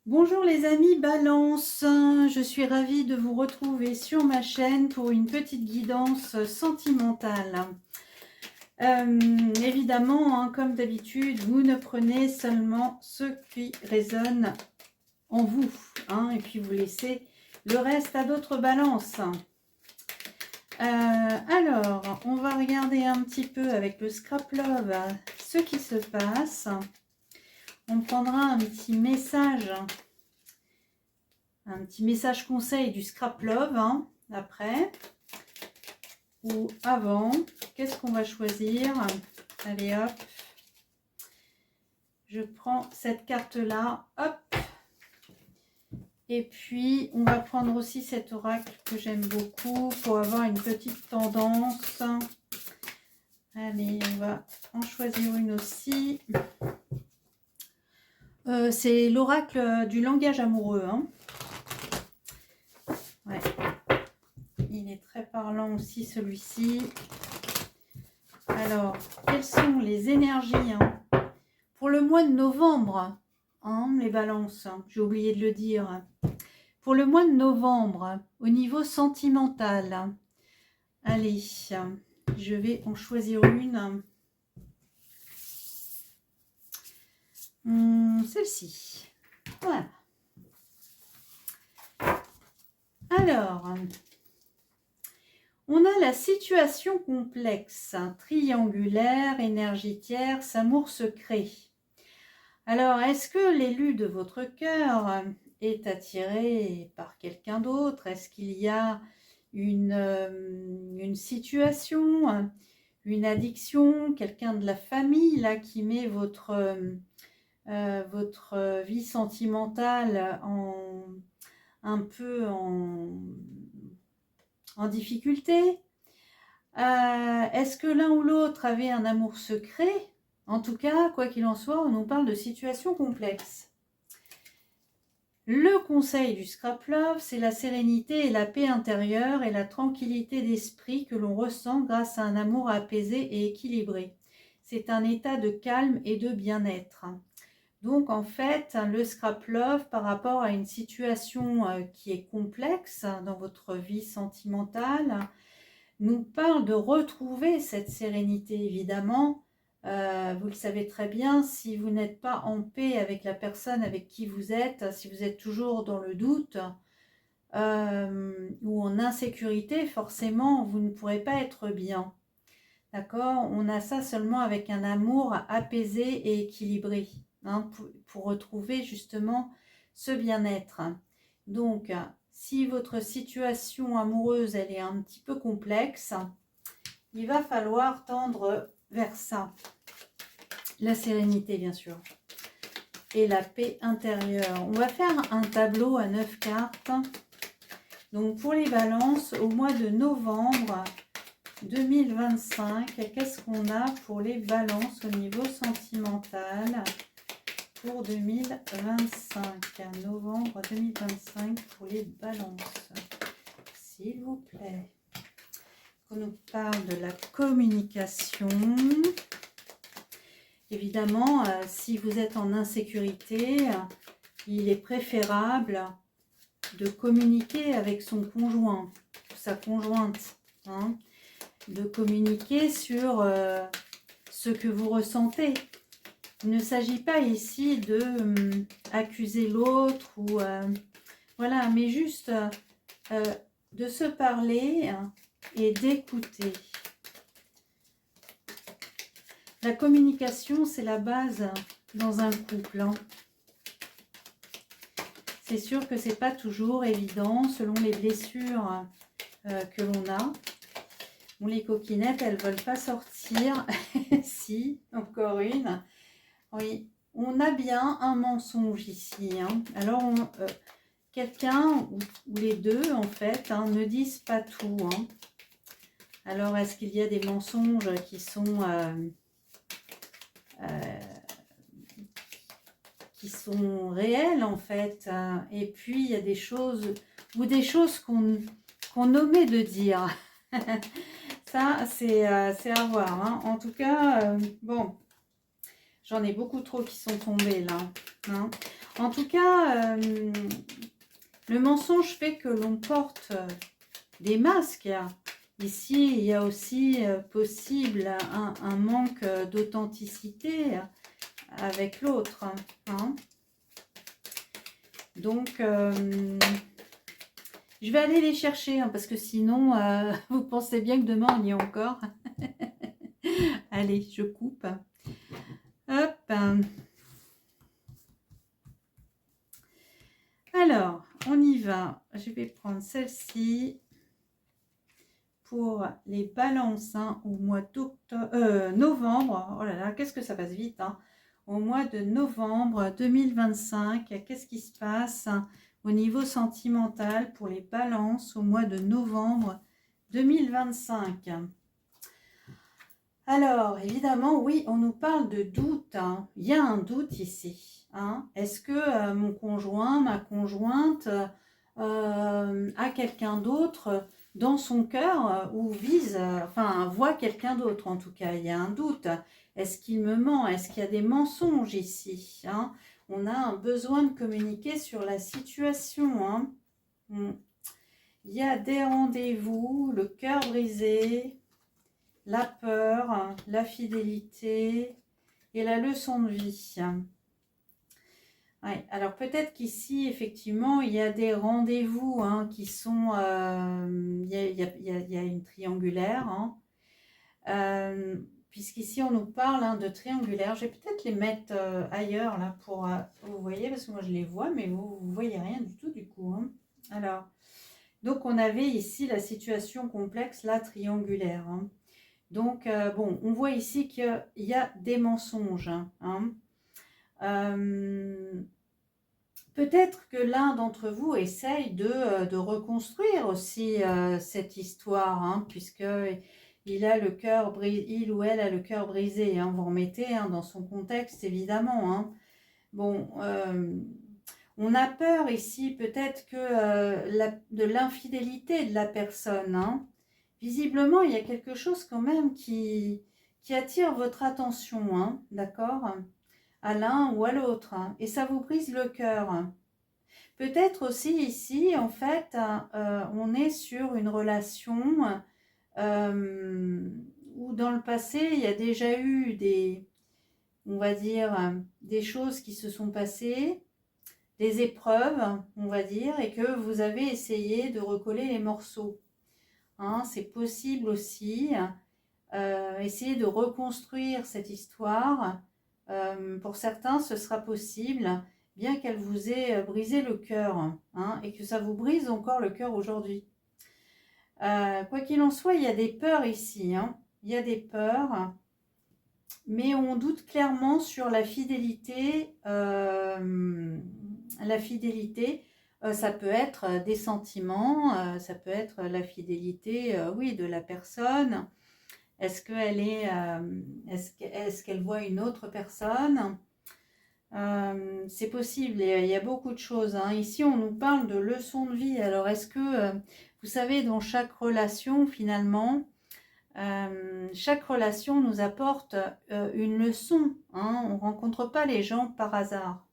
Bonjour les amis Balance, je suis ravie de vous retrouver sur ma chaîne pour une petite guidance sentimentale. Évidemment, comme d'habitude, vous ne prenez seulement ce qui résonne en vous, et puis vous laissez le reste à d'autres balances. Alors, on va regarder un petit peu avec le Scrap Love ce qui se passe. On prendra un petit message conseil du Scrap Love, après ou avant. Qu'est-ce qu'on va choisir? Allez hop, je prends cette carte là, hop, et puis on va prendre aussi cet oracle que j'aime beaucoup pour avoir une petite tendance. Allez, on va en choisir une aussi. C'est l'oracle du langage amoureux, Ouais. Il est très parlant aussi celui-ci. Alors, quelles sont les énergies pour le mois de novembre, les balances, j'ai oublié de le dire. Pour le mois de novembre, au niveau sentimental, allez, je vais en choisir une. Celle-ci. Voilà. Alors, on a la situation complexe, triangulaire, énergétière, amour secret. Alors, est-ce que l'élu de votre cœur est attiré par quelqu'un d'autre? Est-ce qu'il y a une situation, une addiction, quelqu'un de la famille là qui met votre vie sentimentale un peu en difficulté? Est-ce que l'un ou l'autre avait un amour secret? En tout cas, quoi qu'il en soit, on nous parle de situation complexe. Le conseil du Scrap Love, c'est la sérénité et la paix intérieure et la tranquillité d'esprit que l'on ressent grâce à un amour apaisé et équilibré. C'est un état de calme et de bien-être. Donc en fait, le Scrap Love, par rapport à une situation qui est complexe dans votre vie sentimentale, nous parle de retrouver cette sérénité, évidemment. Vous le savez très bien, si vous n'êtes pas en paix avec la personne avec qui vous êtes, si vous êtes toujours dans le doute ou en insécurité, forcément, vous ne pourrez pas être bien. D'accord? On a ça seulement avec un amour apaisé et équilibré, pour retrouver justement ce bien-être. Donc, si votre situation amoureuse elle est un petit peu complexe, il va falloir tendre vers ça. La sérénité, bien sûr, et la paix intérieure. On va faire un tableau à 9 cartes. Donc, pour les balances, au mois de novembre 2025, qu'est-ce qu'on a pour les balances au niveau sentimental pour 2025, novembre 2025 pour les balances, s'il vous plaît. On nous parle de la communication. Évidemment, si vous êtes en insécurité, il est préférable de communiquer avec son conjoint ou sa conjointe, de communiquer sur ce que vous ressentez. Il ne s'agit pas ici de accuser l'autre ou voilà, mais juste de se parler et d'écouter. La communication, c'est la base dans un couple. C'est sûr que c'est pas toujours évident selon les blessures que l'on a. Bon, les coquinettes, elles veulent pas sortir. Si, encore une. Oui, on a bien un mensonge ici. Alors, quelqu'un ou les deux, en fait, ne disent pas tout. Alors, est-ce qu'il y a des mensonges qui sont réels, en fait, et puis il y a des choses ou des choses qu'on omet de dire. Ça, c'est à voir. En tout cas, bon, J'en ai beaucoup trop qui sont tombés là. Hein. En tout cas, le mensonge fait que l'on porte des masques. Ici, il y a aussi possible un manque d'authenticité avec l'autre. Hein. Donc, je vais aller les chercher, hein, parce que sinon, vous pensez bien que demain, on y est encore. Allez, je coupe. Hop. Alors, on y va. Je vais prendre celle-ci pour les balances hein, au mois d'octobre, novembre. Oh là là, qu'est-ce que ça passe vite. Hein. Au mois de novembre 2025, qu'est-ce qui se passe au niveau sentimental pour les balances au mois de novembre 2025? Alors, évidemment, oui, on nous parle de doute. Hein. Il y a un doute ici. Hein. Est-ce que mon conjoint, ma conjointe a quelqu'un d'autre dans son cœur ou vise, enfin, voit quelqu'un d'autre en tout cas? Il y a un doute. Est-ce qu'il me ment? Est-ce qu'il y a des mensonges ici? Hein. On a un besoin de communiquer sur la situation. Hein. Il y a des rendez-vous, le cœur brisé, la peur, la fidélité et la leçon de vie. Ouais, alors peut-être qu'ici, effectivement, il y a des rendez-vous hein, qui sont... il y a une triangulaire. Hein, puisqu'ici, on nous parle hein, de triangulaire. Je vais peut-être les mettre ailleurs, là, pour... vous voyez, parce que moi, je les vois, mais vous ne voyez rien du tout, du coup. Hein. Alors, donc, on avait ici la situation complexe, la triangulaire. Hein. Donc, bon, on voit ici qu'il y a des mensonges. Hein. Peut-être que l'un d'entre vous essaye de reconstruire aussi cette histoire, hein, puisque il a le cœur brisé, il ou elle a le cœur brisé. Hein, vous remettez hein, dans son contexte, évidemment. Hein. Bon, on a peur ici peut-être que de l'infidélité de la personne. Hein. Visiblement, il y a quelque chose quand même qui attire votre attention, hein, d'accord, à l'un ou à l'autre, hein, et ça vous brise le cœur. Peut-être aussi ici, en fait, on est sur une relation où dans le passé, il y a déjà eu on va dire, des choses qui se sont passées, des épreuves, on va dire, et que vous avez essayé de recoller les morceaux. Hein, c'est possible aussi. Essayer de reconstruire cette histoire. Pour certains, ce sera possible, bien qu'elle vous ait brisé le cœur, hein, et que ça vous brise encore le cœur aujourd'hui. Quoi qu'il en soit, il y a des peurs ici. Hein. Il y a des peurs, mais on doute clairement sur la fidélité. La fidélité, ça peut être des sentiments, ça peut être la fidélité, oui, de la personne. Est-ce qu'elle est-ce qu'elle voit une autre personne? C'est possible, il y a beaucoup de choses. Hein. Ici, on nous parle de leçons de vie. Alors, est-ce que, vous savez, dans chaque relation, finalement, chaque relation nous apporte une leçon. Hein. On ne rencontre pas les gens par hasard.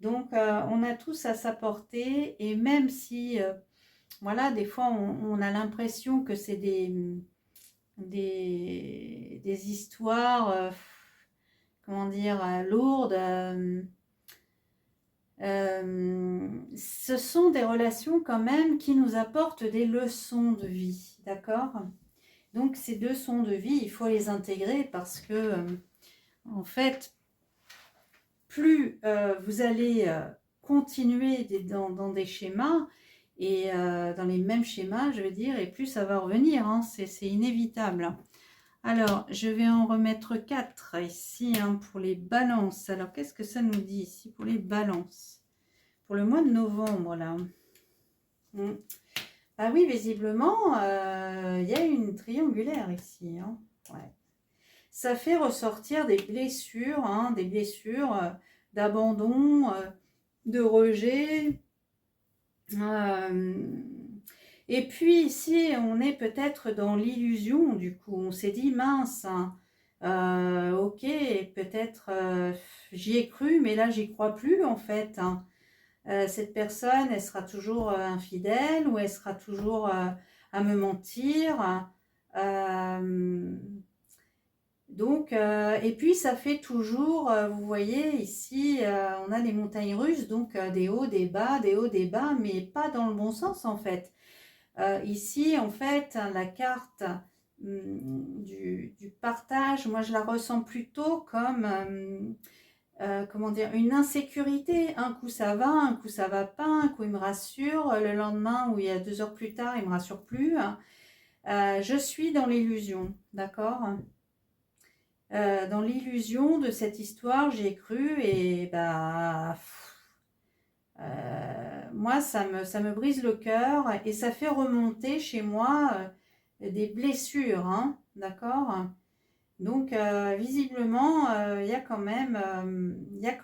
Donc, on a tous à s'apporter. Et même si, voilà, des fois, on a l'impression que c'est des histoires, comment dire, lourdes. Ce sont des relations quand même qui nous apportent des leçons de vie, d'accord? Donc ces leçons de vie, il faut les intégrer parce que, en fait, plus vous allez continuer dans des schémas, et dans les mêmes schémas, je veux dire, et plus ça va revenir, hein, c'est inévitable. Alors, je vais en remettre 4 ici hein, pour les balances. Alors, qu'est-ce que ça nous dit ici pour les balances? Pour le mois de novembre, là. Ah oui, visiblement, il y a une triangulaire ici. Hein. Ouais. Ça fait ressortir des blessures, hein, des blessures d'abandon, de rejet. Et puis ici, on est peut-être dans l'illusion, du coup. On s'est dit, mince, hein, Ok, peut-être j'y ai cru, mais là j'y crois plus en fait, hein. Cette personne, elle sera toujours infidèle ou elle sera toujours à me mentir. Euh, donc, et puis ça fait toujours, vous voyez ici, on a les montagnes russes, donc des hauts, des bas, des hauts, des bas, mais pas dans le bon sens en fait. Ici, en fait, la carte du partage, moi je la ressens plutôt comme, comment dire, une insécurité. Un coup ça va, un coup ça va pas, un coup il me rassure, le lendemain ou il y a 2 heures plus tard, il me rassure plus. Je suis dans l'illusion, d'accord? Dans l'illusion de cette histoire, j'ai cru et bah moi ça me brise le cœur et ça fait remonter chez moi des blessures, hein, d'accord? Donc visiblement il y a quand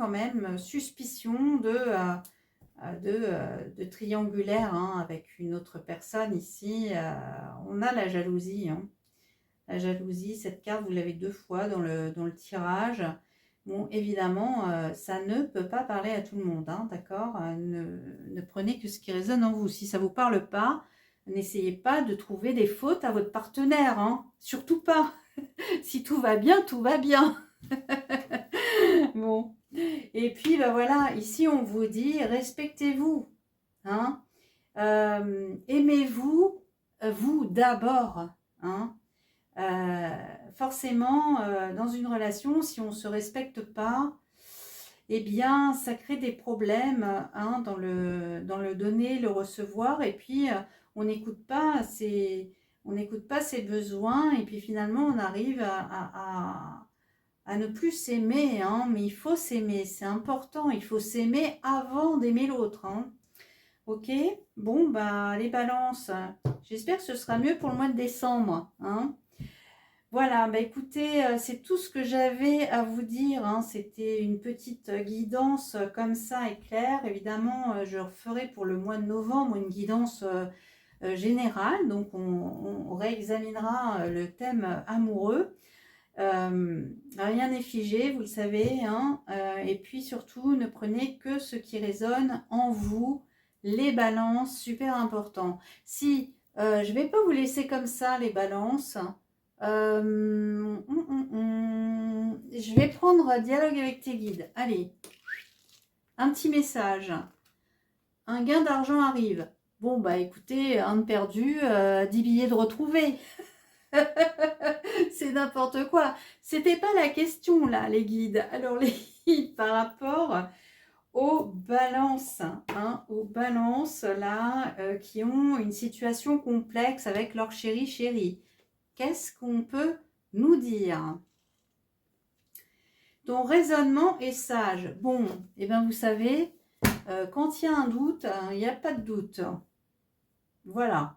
même suspicion de triangulaire, hein, avec une autre personne ici. On a la jalousie, hein. La jalousie, cette carte, vous l'avez 2 fois dans le tirage. Bon, évidemment, ça ne peut pas parler à tout le monde, hein, d'accord? Ne prenez que ce qui résonne en vous. Si ça ne vous parle pas, n'essayez pas de trouver des fautes à votre partenaire, hein. Surtout pas. Si tout va bien, tout va bien. Bon. Et puis, ben voilà, ici, on vous dit, respectez-vous, hein. Aimez-vous, vous d'abord, hein. Forcément, dans une relation, si on ne se respecte pas, eh bien, ça crée des problèmes, hein, dans le donner, le recevoir, et puis on n'écoute pas ses besoins, et puis finalement, on arrive à ne plus s'aimer, hein, mais il faut s'aimer, c'est important, il faut s'aimer avant d'aimer l'autre, hein. Ok, bon, bah, les balances, j'espère que ce sera mieux pour le mois de décembre, hein. Voilà, bah écoutez, c'est tout ce que j'avais à vous dire, hein. C'était une petite guidance comme ça, éclair. Évidemment, je referai pour le mois de novembre une guidance générale. Donc, on réexaminera le thème amoureux. Rien n'est figé, vous le savez, hein. Et puis surtout, ne prenez que ce qui résonne en vous. Les balances, super important. Si je ne vais pas vous laisser comme ça, les balances. Je vais prendre dialogue avec tes guides. Allez, un petit message. Un gain d'argent arrive. Bon, bah écoutez, un de perdu, 10 billets de retrouvé. C'est n'importe quoi. C'était pas la question là, les guides. Alors les guides, par rapport aux balances, hein, aux balances là, qui ont une situation complexe avec leur chéri. Qu'est-ce qu'on peut nous dire? Ton raisonnement est sage. Bon, et bien vous savez, quand il y a un doute, il n'y a pas de doute. Voilà.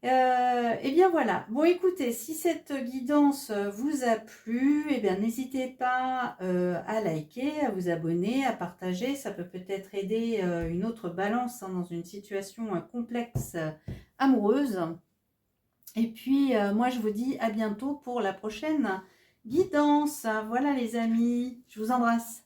Et bien voilà. Bon, écoutez, si cette guidance vous a plu, et bien n'hésitez pas à liker, à vous abonner, à partager. Ça peut peut-être aider une autre balance, hein, dans une situation complexe amoureuse. Et puis, moi, je vous dis à bientôt pour la prochaine guidance. Voilà les amis, je vous embrasse.